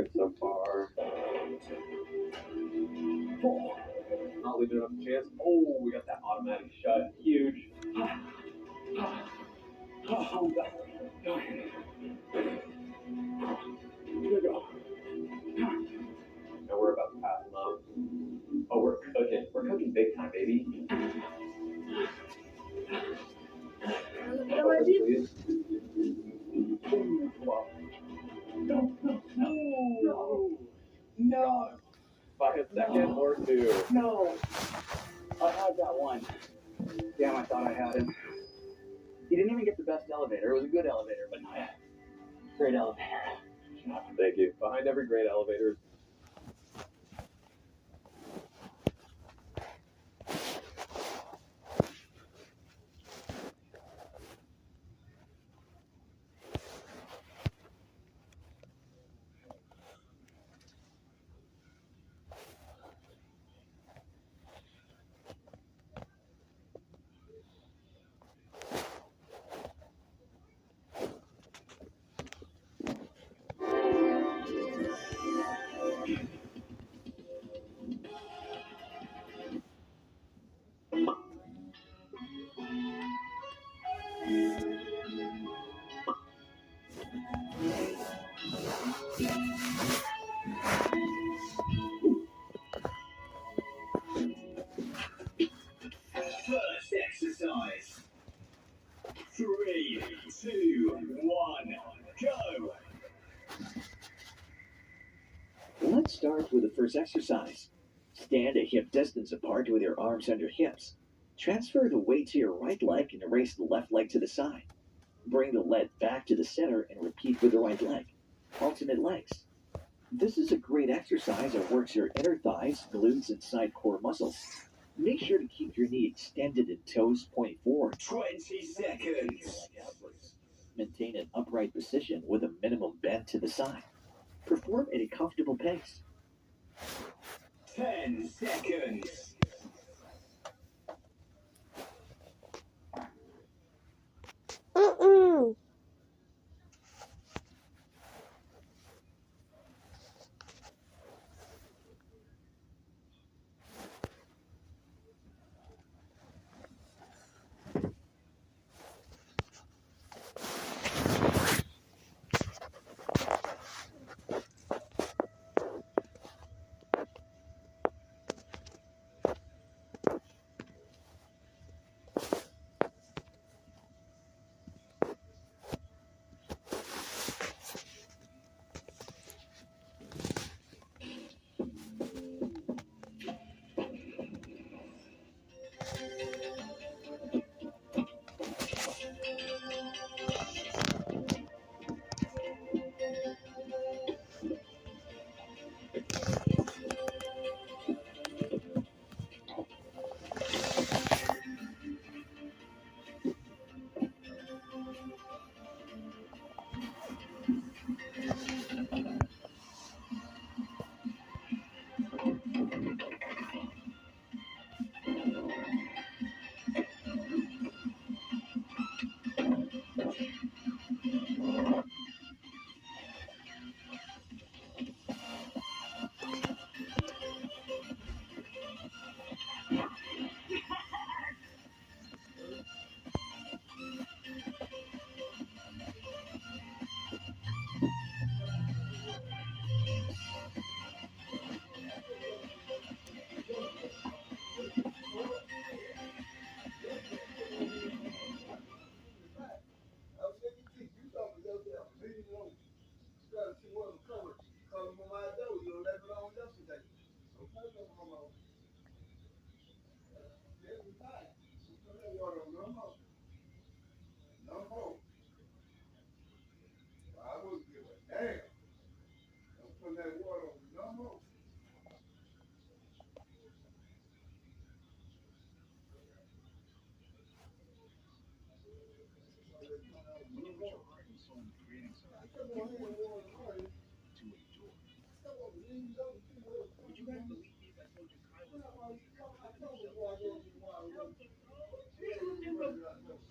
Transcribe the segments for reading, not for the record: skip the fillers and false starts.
good so far. Oh, not leaving enough chance. Oh, we got that automatic shut. Huge. Oh, God. Here we go. Now we're about to pass them up. Oh, we're cooking. We're cooking big time, baby. Focus, please. Wow. No. By a second or two. No. I had that one. Damn, I thought I had him. He didn't even get the best elevator. It was a good elevator, but not a great elevator. Thank you. Behind every great elevator. First exercise. 3, 2, 1, go! Let's start with the first exercise. Stand a hip distance apart with your arms under hips. Transfer the weight to your right leg and raise the left leg to the side. Bring the leg back to the center and repeat with the right leg. Alternate legs. This is a great exercise that works your inner thighs, glutes, and side core muscles. Make sure to keep your knee extended and toes point forward. 20 seconds. Maintain an upright position with a minimum bend to the side. Perform at a comfortable pace. 10 seconds.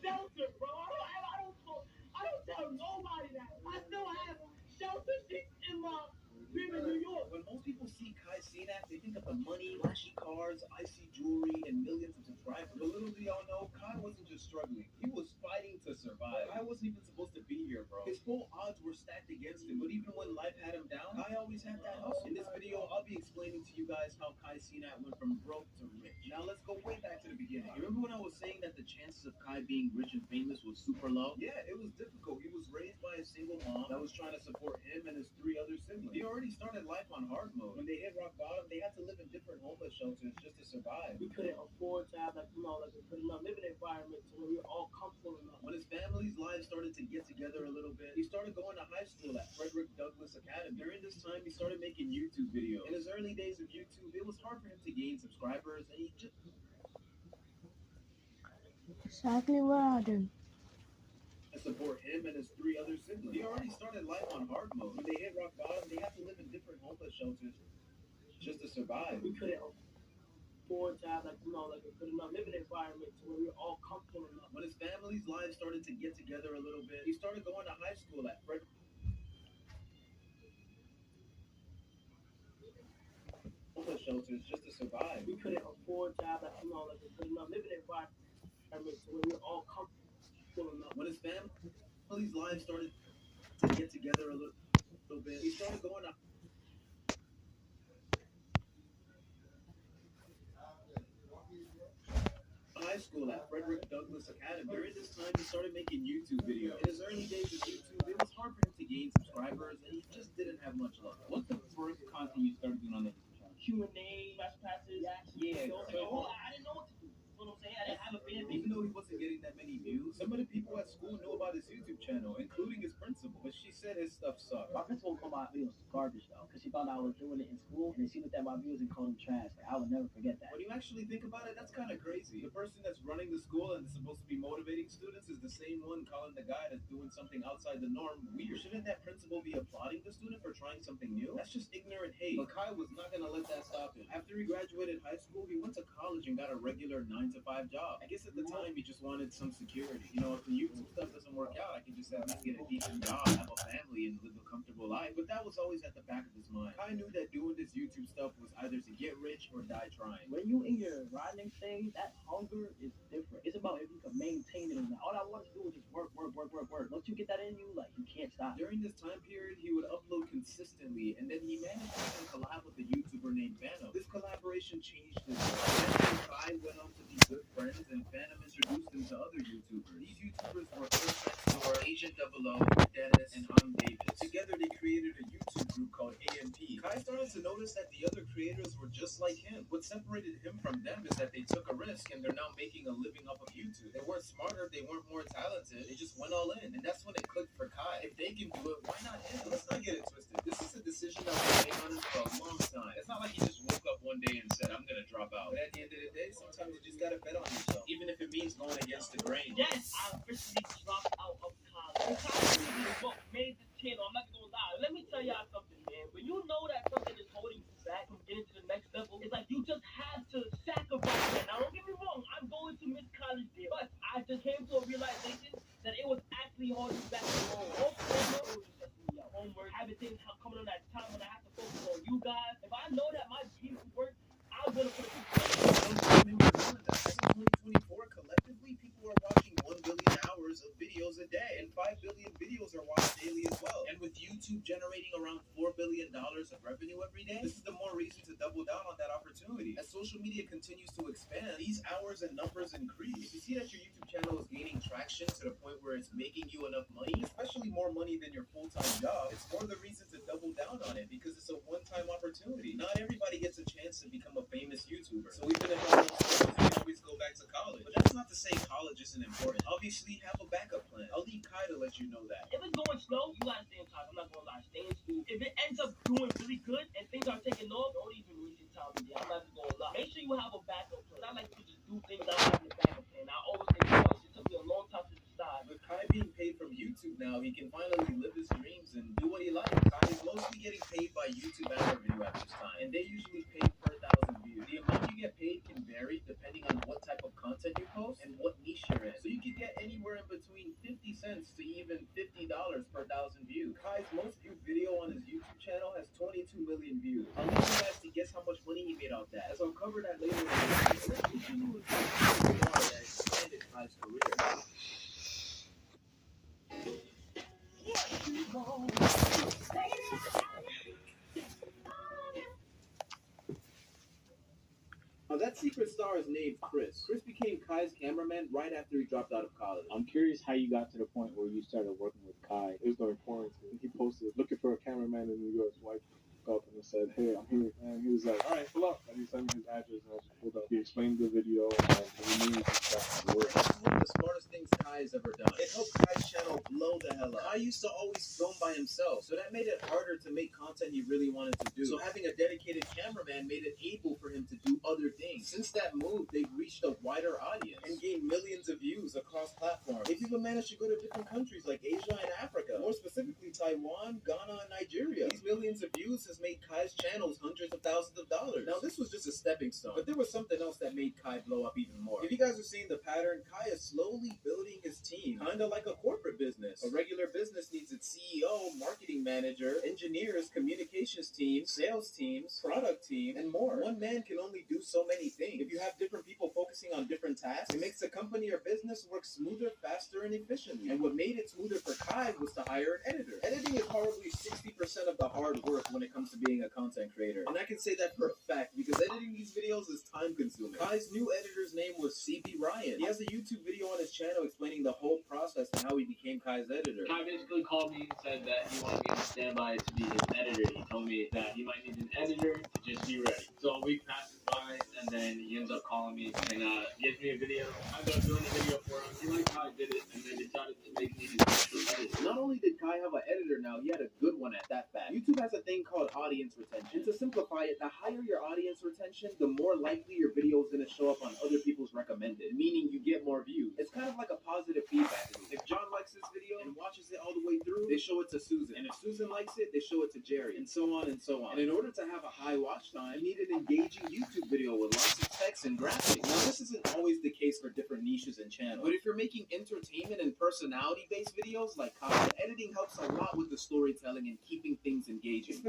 Shelter, bro. I don't tell nobody that. I still have shelter sheets in my bed. see Kai Cenat, they think of the money, flashy cars, icy jewelry, and millions of subscribers. But little do y'all know, Kai wasn't just struggling. He was fighting to survive. Kai wasn't even supposed to be here, bro. His full odds were stacked against him, but even when life had him down, Kai always had that hustle. In this video, I'll be explaining to you guys how Kai Cenat went from broke to rich. Now let's go way back to the beginning. You remember when I was saying that the chances of Kai being rich and famous was super low? Yeah, it was difficult. He was raised by a single mom that was trying to support him and his 3 other siblings. He already started life on hard mode. When they hit rock bottom, they had to live in different homeless shelters just to survive. We couldn't afford to have like a good enough living environment to where we were all comfortable enough. When his family's lives started to get together a little bit, he started going to high school at Frederick Douglass Academy. During this time, he started making YouTube videos. In his early days of YouTube, it was hard for him to gain subscribers, and he just Exactly what I did. support him and his 3 other siblings. He already started life on hard mode. When they hit rock bottom, they had to live in different homeless shelters just to survive. We couldn't afford to have like a good enough living environment to where we were all comfortable enough. When his family's lives started to get together a little bit, he started going to high school at Frederick homeless shelters just to survive. We couldn't afford to have like a good enough living environment to where we were all comfortable enough. When his family's lives started to get together a little bit, he started going to high school at Frederick Douglass Academy. During this time, he started making YouTube videos. In his early days of YouTube, it was hard for him to gain subscribers, and he just didn't have much luck. What's the first content you started doing on the YouTube channel? Q&A, flash passes, Yeah. I didn't know what to do. You know what I'm saying? I didn't have a fan base. Even though he wasn't getting that many views, some of the people at school knew about his YouTube channel, including his principal. But she said his stuff sucked. My principal called my videos garbage though, because she thought I was doing it in school, and then she looked at my views and called them trash. Like, I will never forget that. When you actually think about it, that's kind of crazy. The person that's running the school and is supposed to be motivating students is the same one calling the guy that's doing something outside the norm weird. Shouldn't that principal be applauding the student for trying something new? That's just ignorant hate. But Kai was not gonna let that stop him. After he graduated high school, he went to college and got a regular 9-to-5 job. I guess at the time he just wanted some security. You know, if the YouTube stuff doesn't work out, I can just at least get a decent job, have a family, and live a comfortable life. But that was always at the back of his mind. Kai knew that doing this YouTube stuff was either to get rich or die trying. When you in your grinding stage, that hunger is different. It's about if you can maintain it or not. All I want to do is just work. Once you get that in you, like, you can't stop. During this time period, he would upload consistently, and then he managed to even collab with a YouTuber named Phantom. This collaboration changed his life. Then Kai went on to be good friends, and Phantom introduced him to other YouTubers. These YouTubers were Chris Door, Agent 00, Dennis, and Han Davis. Together, they created a YouTube group called AMP. Kai started to notice that the other creators were just like him. What separated him from them is that they took a risk, and they're now making a living off of YouTube. They weren't smarter, they weren't more talented, they just went all in. And that's when it clicked for Kai. If they can do it, why not him? Let's not get it twisted. This is a decision that was made on him for a long time. It's not like he just woke up one day and said, I'm gonna drop out. But at the end of the day, sometimes you just gotta bet on yourself, even if it means going against the grain. Yes, I officially dropped out of college. College is what made this channel. I'm not gonna lie. Let me tell y'all something, man. When you know that something is holding you back from getting to the next level, it's like you just have to sacrifice that. Now, don't get me wrong. I'm going to miss college there, but I just came to a realization that it was actually holding me back from home. It was just stressing me out. Homework, having things coming on that time when I have to focus on you guys. If I know that my dreams work, I'm gonna put it In 2024, collectively, people are watching 1 billion hours of videos a day, and 5 billion videos are watched daily as well. And with YouTube generating around $4 billion of revenue every day, this is the more reason to double down on that opportunity. As social media continues to expand, these hours and numbers increase. If you see that your YouTube channel is gaining traction to the point where it's making you enough money, especially more money than your full-time job, it's more the reason to double down on it because it's a one-time opportunity. Not everybody gets a chance to become a famous YouTuber. So even if I don't we can always go back to college. But that's not to say college isn't important. Obviously, have a backup plan. I'll leave Kai to let you know that. If it's going slow, you gotta stay in time. I'm not gonna lie, stay in school. If it ends up doing really good and things are taking off, don't even waste your time with it. I'm not just gonna lie. Make sure you have a backup plan. It's not like you just do things without having a backup plan. I always think twice. It took me a long time to decide. With Kai being paid from YouTube now, he can finally live his dreams and do what he likes. Kai is mostly getting paid by YouTube and revenue at this time, and they usually pay per 1,000 views. The amount you get paid can vary depending on what type of content you post and what niche you're in. So you can get anywhere in between 50 cents to even $50 per 1,000 views. Kai's most viewed video on his YouTube channel has 22 million views. I'll leave you guys to guess how much money he made off that, as I'll cover that later in the video. Let's continue with the star that expanded Kai's career. Now that secret star is named Chris. Chris became Kai's cameraman right after he dropped out of college. I'm curious how you got to the point where you started working with Kai. It was during quarantine. He posted looking for a cameraman in New York. So I up and said, "Hey, I'm here." And he was like, "All right, pull up." And he sent me his address, and I just pulled up. He explained the video, and we knew he got to work. This is one of the smartest things Kai has ever done. It helped Kai's channel blow the hell up. Kai used to always film by himself, so that made it harder to make content he really wanted to do. So having a dedicated cameraman made it able for him to do other things. Since that move, they've reached a wider audience and gained millions of views across platforms. They've even managed to go to different countries like Asia and Africa, more specifically Taiwan, Ghana, and Nigeria. These millions of views has made Kai's channels hundreds of thousands of dollars. Now this was just a stepping stone, but there was something else that made Kai blow up even more. If you guys are seeing the pattern, Kai is slowly building his team, kind of like a corporate business. A regular business needs its CEO, marketing manager, engineers, communications team, sales teams, product team, and more. One man can only do so many things. If you have different people focusing on different tasks, it makes the company or business work smoother, faster, and efficiently. And what made it smoother for Kai was to hire an editor. Editing is probably 60% of the hard work when it comes to being a content creator. And I can say that for a fact because editing these videos is time consuming. Kai's new editor's name was CB Ryan. He has a YouTube video on his channel explaining the whole process and how he became Kai's editor. Kai basically called me and said that he wanted me to stand by to be his editor. He told me that he might need an editor to just be ready. So a week passes by, and then he ends up calling me and gives me a video. I ended up doing a video for him. He liked how I did it, and then decided to make me his official editor. Not only did Kai have an editor now, he had a good one at that fact. YouTube has a thing called audience retention. And to simplify it, the higher your audience retention, the more likely your video is going to show up on other people's recommended, meaning you get more views. It's kind of like a positive feedback loop. If John likes this video and watches it all the way through, they show it to Susan. And if Susan likes it, they show it to Jerry, and so on and so on. And in order to have a high watch time, you need an engaging YouTube video with lots of text and graphics. Now, this isn't always the case for different niches and channels, but if you're making entertainment and personality-based videos like Kai, editing helps a lot with the storytelling and keeping things engaging.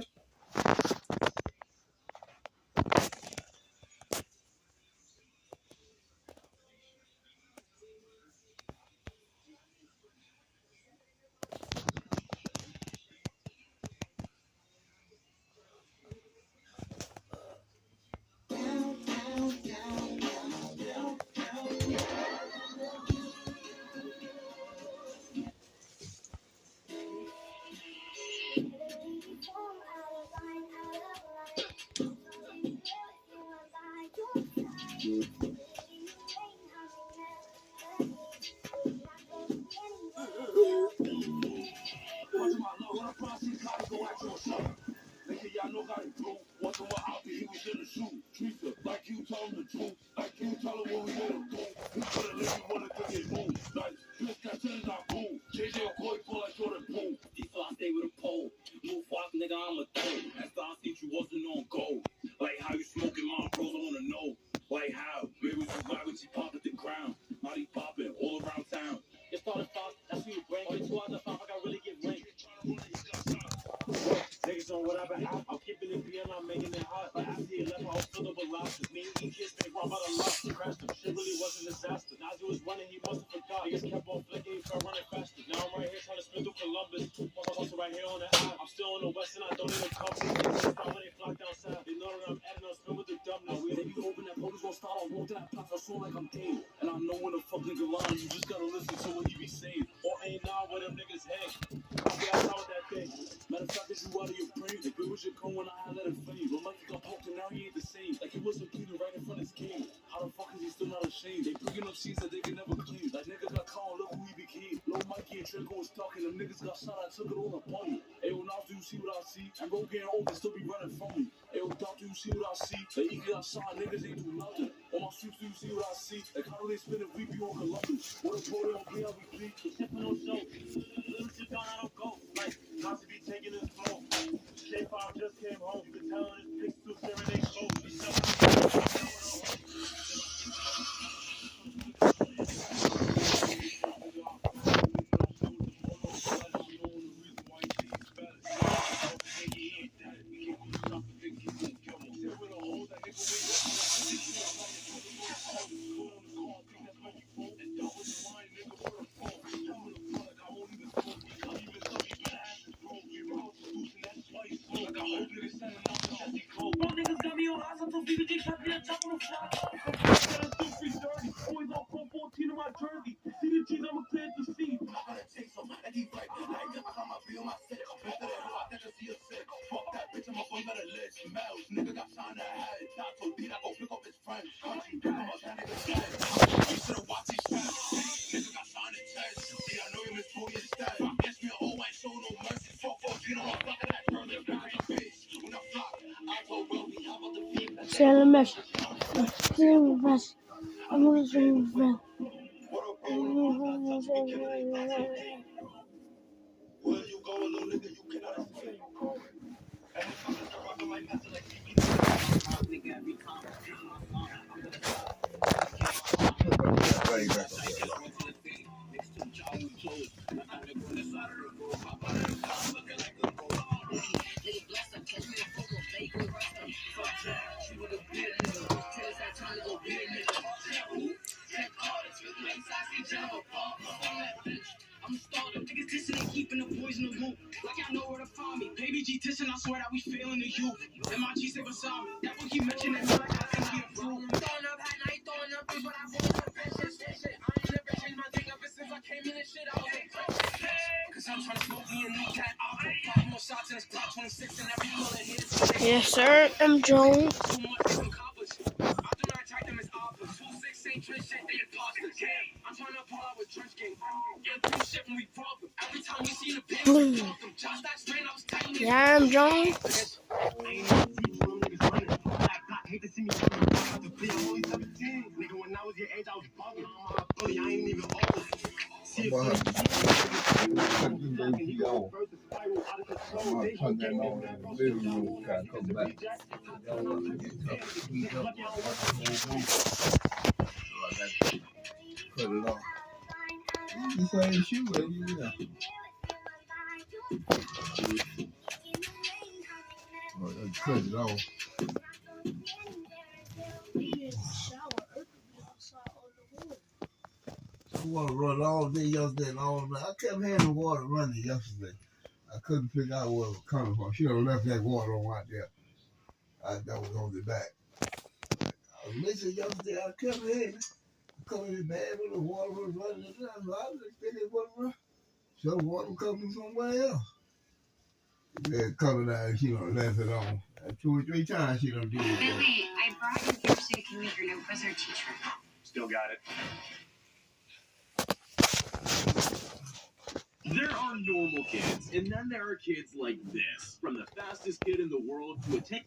I'm keeping it real, I'm making it hot. Like after he left, I was filled up with lobsters. Me and kids been wrong about a lot. Crashed him, shit really was a disaster. Nazi was running, he must have forgot. Niggas kept on flicking, he felt running faster. Now I'm right here trying to spin through Columbus. Also right here on the app. I'm still on the west and I don't need a company. Niggas start when they flock down south. They know that I'm adding on spin with the dumbness. They be hoping that police gon' start on walk to that plot. I feel like I'm dead. And I know when the fuck nigga lying, you just gotta listen to when he be saying. Or ain't now where them niggas hang. I'll be out with that thing. Matter of fact, this is out of your brain. Like, where was your cone when I had let it fade? But Mikey got poked and now he ain't the same. Like, he wasn't cleaning right in front of his king. How the fuck is he still not ashamed? They bringing up scenes that they can never clean. Like, niggas got caught, look who he became. Lil Mikey and Trico was talking, them niggas got shot, I took it all upon you. Ayo, now do you see what I see? And bro getting old and still be running from me. Ayo, now do you see what I see? Like, he got shot, niggas ain't do nothing. On my streets, do you see what I see? Like, how do they spin it? We be on Columbus. What a pro, they don't play how we play. Sipping on show. Little shit down, I don't go. Like, not to be taking his flow. K5 just came home. You can tell in his pics still sharing they clothes. Bro, niggas got me on eyes until VBG shot me a chop on the fly. Gotta do 330. Boys all 414 in my jersey. See the cheese, I'ma clear the seat. Send a message. Send a message. I'm gonna send a message. I'm starting. Niggas dissing and keeping the boys in the loop. Like y'all know where to find me. Baby G dissing, I swear that we feeling the youth. And my G say beside me. That will keep mentioning me like I can be approved. Throwing up hat night, throwing up things, but I won't confess shit. I ain't never changed my thing ever since I came in and shit. I was like, cause I'm trying to smoke me a new cat. I'll put 5 more shots in this Glock 26 and every bullet hits. Yes, sir. I'm Jones. Too much is accomplished. I do not attack them as offers. 2-6 ain't trench shit, they imposters. I'm trying to pull out with trench game. Get through shit when we problem. Every time you see the pin, we talk them. Just that strain, I was tight. Yeah, I'm Jones. I ain't never see from niggas running. Black clock, hate to see me running. I'm only 17. Nigga, when I was your age, I was bugging on my bully. I ain't even old. See if you turn that on in the living room, kind of come back. Cut it off. You say shoe, yeah. Cut it off. I want to run all day yesterday and all night. I kept having the water running yesterday. I couldn't figure out where it was coming from. Should have left that water on out there. That was on the back. I was missing yesterday. I kept having it. Coming in bad when the water was running. I was thinking it wasn't running. So the water coming somewhere else. They coming out, she done left it on. 2 or 3 times she done did it. Billy, I brought you here so you can meet your new wizard teacher. Still got it. There are normal kids, and then there are kids like this. From the fastest kid in the world to a 10...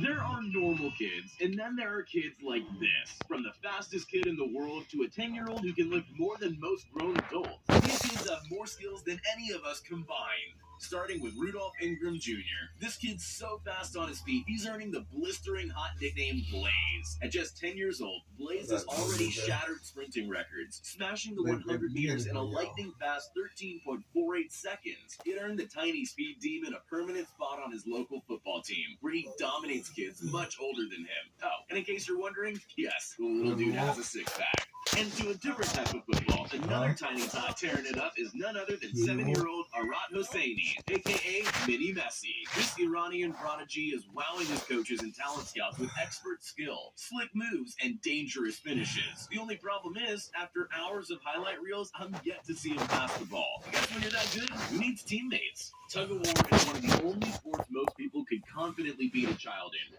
There are normal kids, and then there are kids like this. From the fastest kid in the world to a 10-year-old who can lift more than most grown adults. These kids have more skills than any of us combined. Starting with Rudolph Ingram Jr. This kid's so fast on his feet, he's earning the blistering hot nickname Blaze. At just 10 years old, Blaze has already shattered sprinting records, smashing the 100 meters in a lightning-fast 13.48 seconds. It earned the tiny speed demon a permanent spot on his local football team, where he dominates kids much older than him. Oh, and in case you're wondering, yes, the little dude has a six-pack. And to a different type of football, another tiny tot tearing it up is none other than 7-year-old Arat Hosseini, a.k.a. Mini Messi. This Iranian prodigy is wowing his coaches and talent scouts with expert skill, slick moves, and dangerous finishes. The only problem is, after hours of highlight reels, I'm yet to see him pass the ball. Because when you're that good, who needs teammates? Tug-of-war is one of the only sports most people could confidently beat a child in.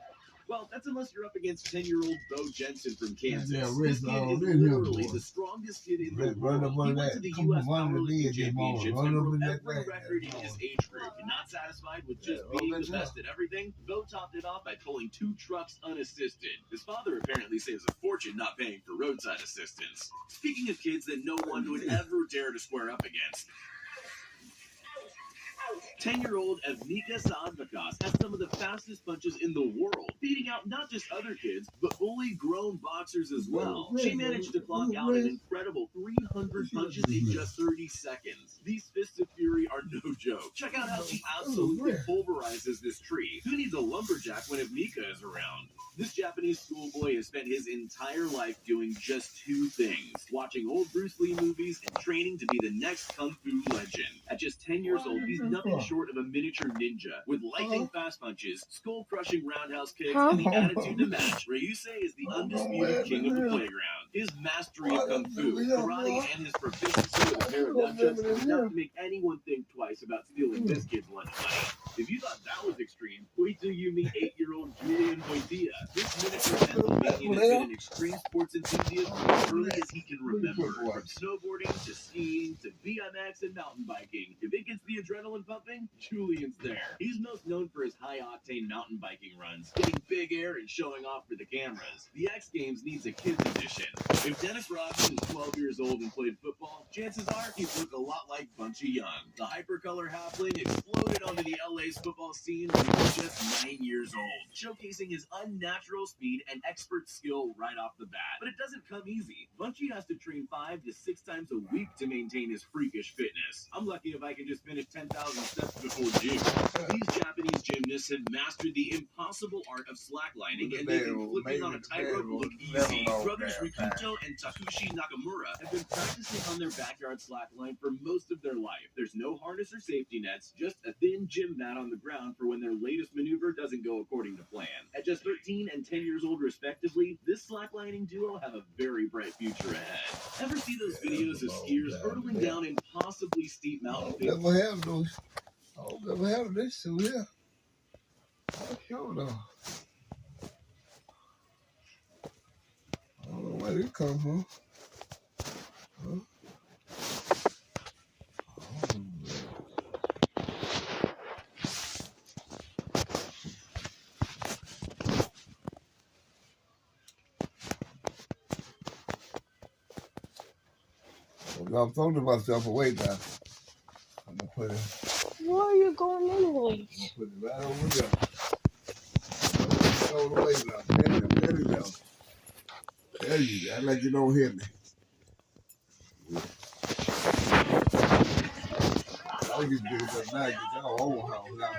Well, that's unless you're up against 10-year-old Bo Jensen from Kansas. This kid is literally the strongest kid in the world. He went to the U.S. Powerlifting Championships and broke every record in his age group. And not satisfied with just being the best at everything, Bo topped it off by pulling 2 trucks unassisted. His father apparently saves a fortune not paying for roadside assistance. Speaking of kids that no one would ever dare to square up against, 10-year-old Evnika Saadvakas has some of the fastest punches in the world, beating out not just other kids, but fully grown boxers as well. She managed to clock out an incredible 300 punches in just 30 seconds. These fists of fury are no joke. Check out how she absolutely pulverizes this tree. Who needs a lumberjack when Evnika is around? This Japanese schoolboy has spent his entire life doing just two things: watching old Bruce Lee movies and training to be the next kung fu legend. At just 10 years old, he's nothing short of a miniature ninja with lightning fast punches, skull-crushing roundhouse kicks, and the attitude to match. Ryusei is the undisputed king of the playground. His mastery of kung fu, karate, and his proficiency with a pair of nunchucks is enough to make anyone think twice about stealing this kid's lunch money. If you thought that was extreme, wait till you meet 8-year-old Julian Boitia. This miniature Pennsylvanian has been an extreme sports enthusiast as early as he can remember. From snowboarding to skiing to BMX and mountain biking. If it gets the adrenaline pumping, Julian's there. He's most known for his high-octane mountain biking runs, getting big air and showing off for the cameras. The X Games needs a kids edition. If Dennis Rodman was 12 years old and played football, chances are he'd look a lot like Bunchy Young. The hypercolor halfling exploded onto the LA's football scene when he was just 9 years old, showcasing his unnatural speed and expert skill right off the bat. But it doesn't come easy. Bunchy has to train 5 to 6 times a week to maintain his freakish fitness. I'm lucky if I can just finish 10,000 steps before June. These Japanese gymnasts have mastered the impossible art of slacklining and making flipping on a tightrope look easy. Brothers Rikuto and Takushi Nakamura have been practicing on their backyard slackline for most of their life. There's no harness or safety nets, just a thin gym mat on the ground for when their latest maneuver doesn't go according to plan. At just 13 and 10 years old respectively, this slacklining duo have a very bright future ahead. Ever see those videos of skiers hurtling down impossibly steep mountain faces? Never have those. I don't never have this, so yeah. Sure though. I don't know where it come from. Huh? I'm throwing myself away now. I'm gonna put it. Where are you going anyways? I'm gonna put it right over there. Throw it away now. There you go. There you go. I like you don't hear me. All you do is now get your own house now.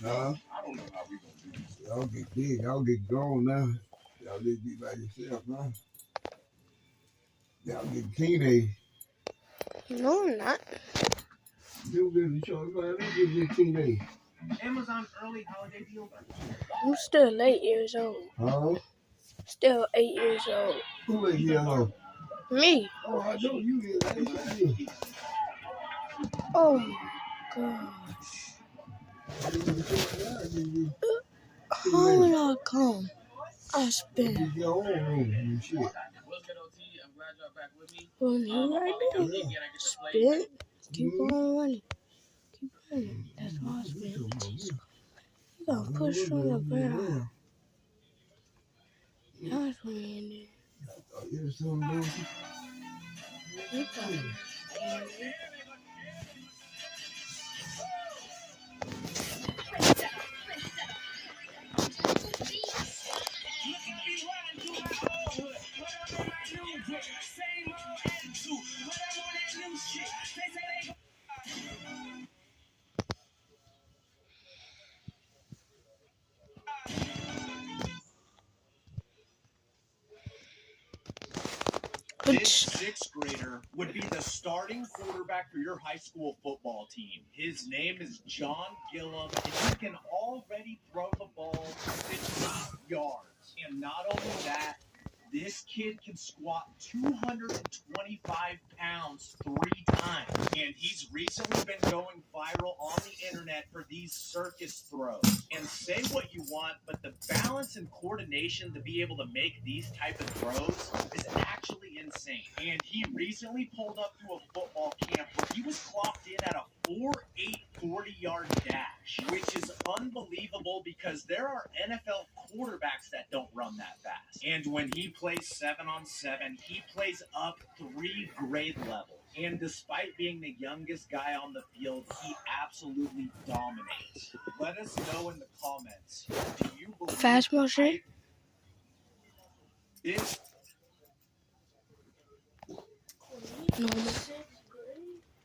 Huh? I don't know how we gonna do this. Y'all get big. Y'all get grown now. Y'all need to be by yourself now. Y'all get teenage. No, I'm not. You really showing man, you get teenage. Amazon early holiday deals are I'm still 8 years old. Huh? Still 8 years old. Who is here old? Me. Oh, I know you is. I know you. Oh my gosh. How will I come? I spin. Your own room and shit. Run here right there. Spin. Keep on running. Keep running. That's why I spin. You gotta push on the ground. That's when you're in there. You something You got it. This sixth grader would be the starting quarterback for your high school football team. His name is John Gillum, and he can already throw the ball 50 yards. And not only that, this kid can squat 225 pounds 3 times. And he's recently been going viral on the internet for these circus throws. And say what you want, but the balance and coordination to be able to make these type of throws is actually insane. And he recently pulled up to a football camp where he was clocked in at a 4.8 40-yard dash, which is unbelievable because there are NFL quarterbacks that don't run that fast. And when he plays 7-on-7, he plays up 3 grade levels. And despite being the youngest guy on the field, he absolutely dominates. Let us know in the comments. Do you believe fast motion? This Normal.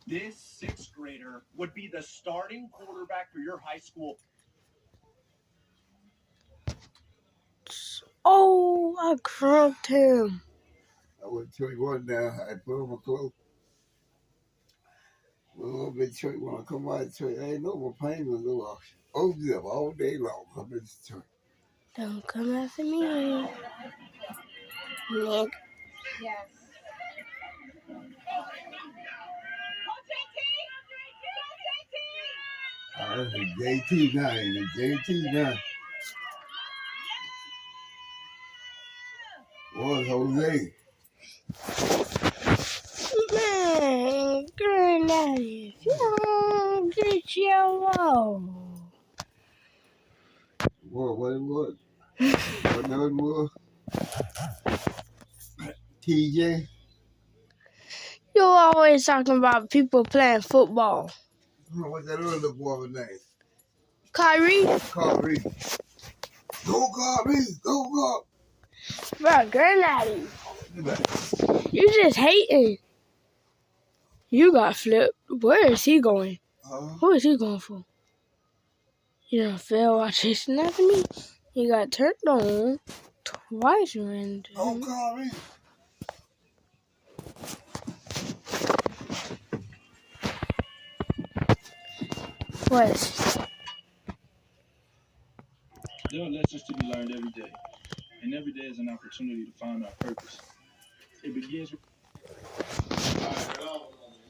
This sixth grader would be the starting quarterback for your high school. Oh, I crumped him. I went to church one day. I put on my clothes. Well, I've been church when I come out of church. I ain't no more pain with no opium all day long. Come into church. Don't come after me. Nick. Yes. It's a JT now. It's a JT now. What's Jose? Man, Granddaddy, if you don't get your low. What was? What name was? TJ? You always talking about people playing football. What's that other boy's name? Kyrie? Kyrie. Go Kyrie! Go Kyrie! Bro, Granddaddy, you just hating. You got flipped. Where is he going? Who is he going for? You done fell while chasing after me? He got turned on twice, man. Oh, Kyrie. What? There are lessons to be learned every day, and every day is an opportunity to find our purpose. It begins with...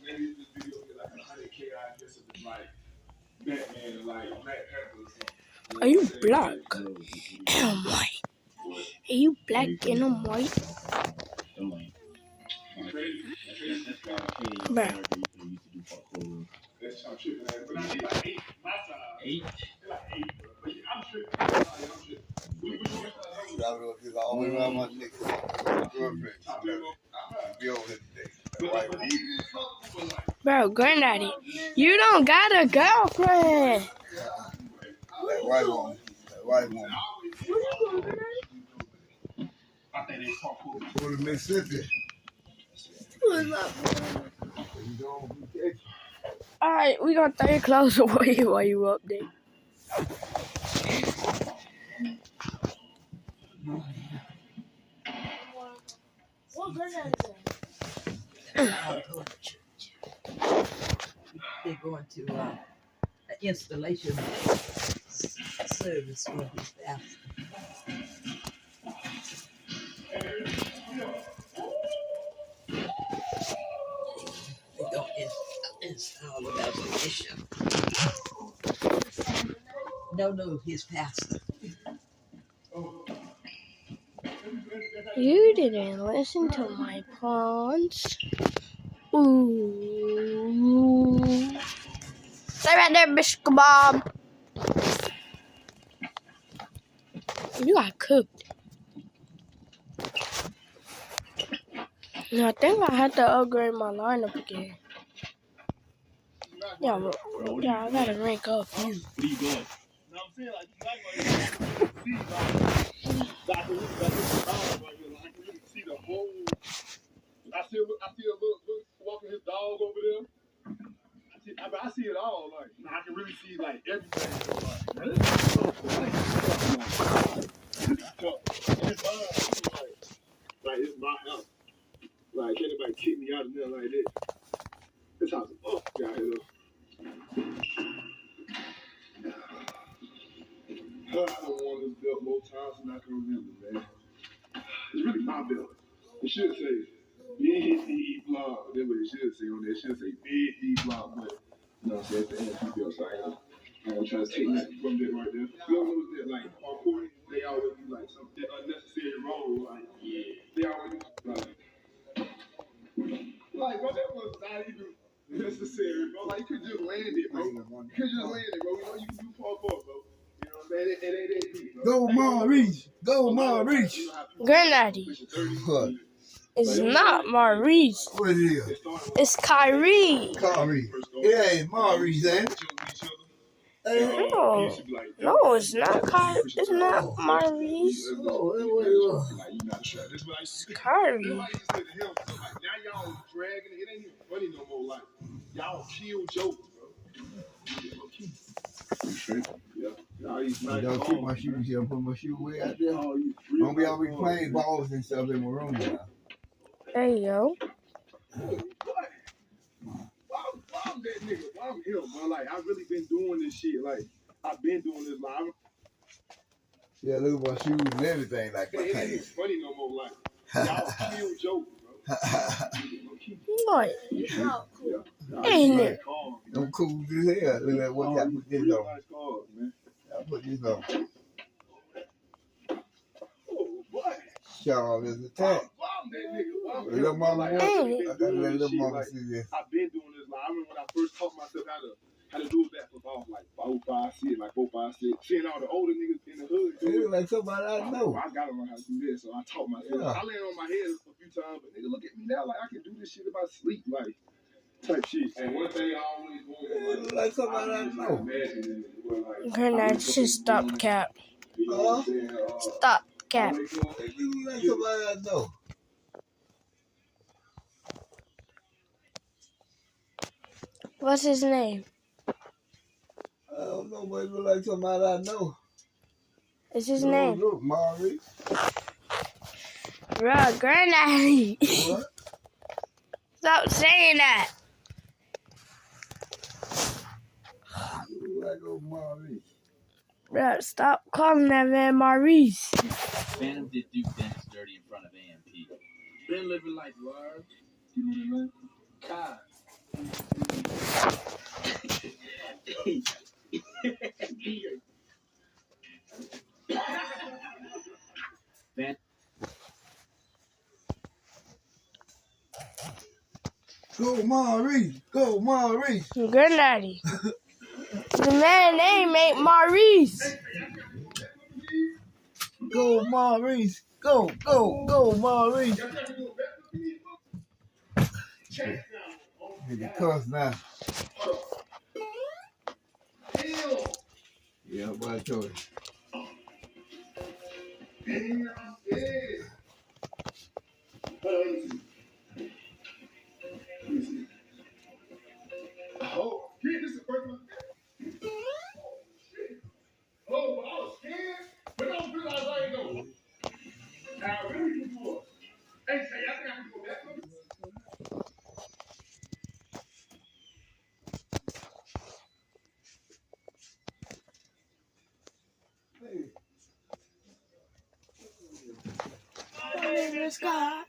Maybe this video get like 100K I guess if it's like Batman and like Black Panther or something. Are you black? And I'm white. Are you black and I'm white? Bruh. That's how I'm tripping at. But I need like 8 my size. 8? Like 8, bro. I'm tripping. I'm tripping. I was just all the way around my neck. My girlfriend. Be over here today. Bro, Granddaddy, you don't got a girlfriend. That white woman. That white woman. I think they talk cool. Go to Mississippi. Alright, we gonna throw your clothes away while you up there. They're going to an installation service for his pastor. They're going to install the foundation. No, his pastor. You didn't listen to my pawns. Ooh. Stay right there, Bishop Bob. You got cooked. I think I had to upgrade my lineup again. Yeah, I gotta rank up. Where you going? No, I'm saying like you got to see the whole. I see a little walking his dog over there. I see it all. Like I can really see like everything. Like it's my house. Like can't anybody kick me out of there like that. This house is up, guys. I don't want this built more times than I can remember, man. It's really my building. It should say Big D Block. That's what it should say on there. It should say Big D Block, but you know what I'm saying? It's the NP built, so I ain't gonna try to take nothing from that right there. You ever notice that, like, parkour, they always do, like, some unnecessary role, like, they always do, like, bro, that was not even necessary, bro. Like, you could just land it, bro. You could just land it, bro. You know, you can do parkour, bro. You know what I'm saying? It ain't that deep, bro. Go Maurice! Go Maurice! Granddaddy. What? It's not Maurice. What it is? It's Kyrie. Kyrie. It ain't Maurice, ain't it? No, it's not Kyrie. It's not Maurice. Oh, that's what it was. Kyrie. Now y'all dragging it. It ain't even funny no more. Like, Y'all chill joke, bro. Yeah. Y'all these nice Don't keep my shoes here. Put my shoes way out there. Don't be always playing balls and stuff in my room now. There you go. Why I'm that nigga? Why I'm him, bro? Like, I've really been doing this shit. Like, I've been doing this. Like, Yeah, look at my shoes and everything. Like, my it ain't funny no more. Like, y'all chill joke, bro. What? Yeah. Ain't it? I'm cool as hell. Look at what I put this Real on. nice cars, man. I put this on. Oh, boy. Shaw is attack. Why I'm that nigga? Why I'm Little him, mama, like, I I've really been gotta doing let this little shit. mama Like, see this. I've been doing this. Like, I remember when I first taught myself how to do a backflip off like 4, 5, 6, like 4, 5, 6. Seeing all the older niggas in the hood do It it. look like somebody I know. I gotta learn how to do this, so I taught myself. Yeah. I landed on my head a few times, but nigga, look at me now, like I can do this shit if I sleep, like type shit. And one thing I always It look like somebody I know. Granddaddy, just stop cap. Huh? Stop cap. It look like somebody I know. What's his name? I don't know, but it look like somebody I know. It's his name. Look, Maurice. Bro, Granddaddy. What? Stop saying that. Look like old Maurice. Bro, stop calling that man Maurice. Phantom did Duke Dennis dirty in front of AMP. Been living like word. You know what I mean? God. Go Maurice. Go Maurice. Granddaddy. The man name ain't Maurice. Go Maurice. Go Maurice. Nigga cuss now. Yeah, but I told you. Oh, shit, this is the first one. Oh, I was scared, but I don't realize I ain't know. Now, really do it. Hey, say, I think I can go back. My name is Scott.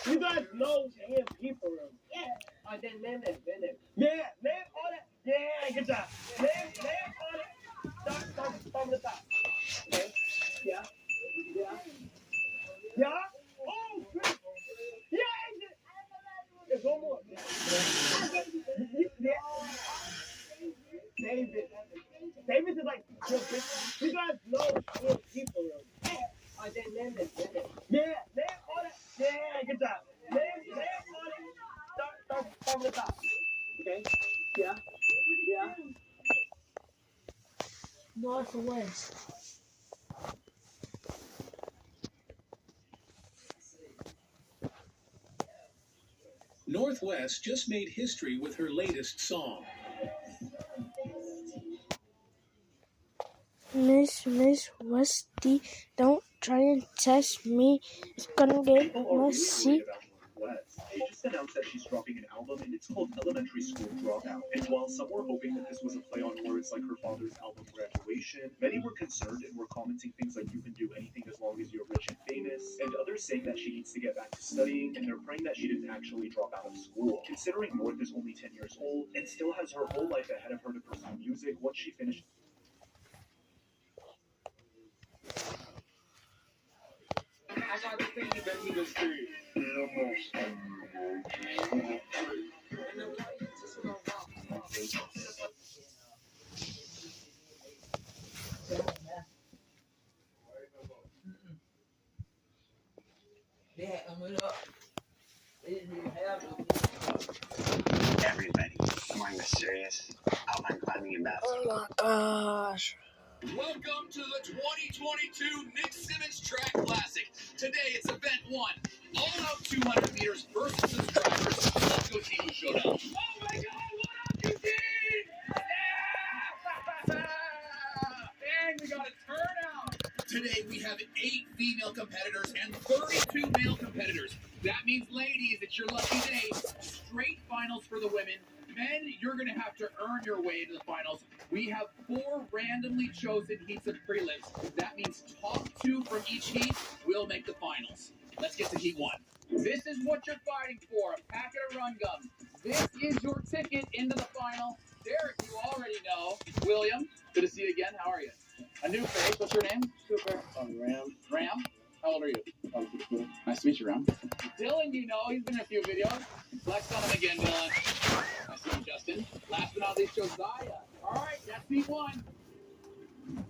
You guys know AMP for real. Yeah. Then name it. Yeah, name all that. Yeah, good job. Name all that. Start from the top. Okay. Yeah. Oh, great. Yeah. There's one more. Yeah. David is like, you guys know AMP for real. Yeah. Then name it. Yeah, name all that. Yeah, good job. Name all that. Start from the top. Okay. Yeah. Northwest. Northwest just made history with her latest song. Miss Westy, don't try and test me. It's gonna get messy. She just announced that she's dropping an album, and it's called Elementary School Dropout. And while some were hoping that this was a play on words like her father's album Graduation, many were concerned and were commenting things like, you can do anything as long as you're rich and famous, and others saying that she needs to get back to studying, and they're praying that she didn't actually drop out of school. Considering North is only 10 years old and still has her whole life ahead of her to pursue music once she finished. I got the thing that he was serious. Welcome to the 2022 Nick Simmons Track Classic. Today it's event 1. All out 200 meters versus subscribers. Let's go Team Showdown. Oh my God, what up, Eugene? And we got a turnout. Today we have 8 female competitors and 32 male competitors. That means, ladies, it's your lucky day. Straight finals for the women. Men, you're going to have to earn your way into the finals. We have 4 randomly chosen heats of prelims. That means top 2 from each heat will make the finals. Let's get to heat 1. This is what you're fighting for, a packet of run gum. This is your ticket into the final. Derek, you already know. William, good to see you again. How are you? A new face. What's your name? Super. Ram. Ram? How old are you? I'm 16. Nice to meet you, Ram. Dylan, you know, he's been in a few videos. Flex on him again, Dylan. Nice to meet you, Justin. Last but not least, Josiah. All right, that's heat 1.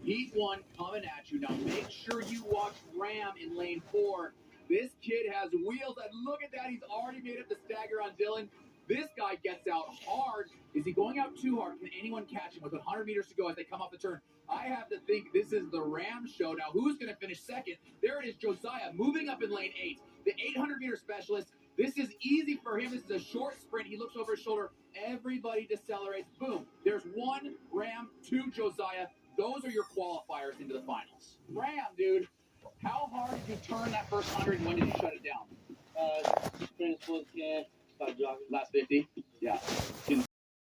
Heat 1 coming at you. Now, make sure you watch Ram in lane 4. This kid has wheels, and look at that. He's already made up the stagger on Dylan. This guy gets out hard. Is he going out too hard? Can anyone catch him with 100 meters to go as they come off the turn? I have to think this is the Ram show. Now, who's going to finish second? There it is, Josiah, moving up in lane 8. The 800-meter specialist. This is easy for him. This is a short sprint. He looks over his shoulder. Everybody decelerates. Boom. There's 1 Ram, 2 Josiah. Those are your qualifiers into the finals. Ram, dude, how hard did you turn that first 100 and when did you shut it down? Sprint full can, start jogging. Last 50? Yeah.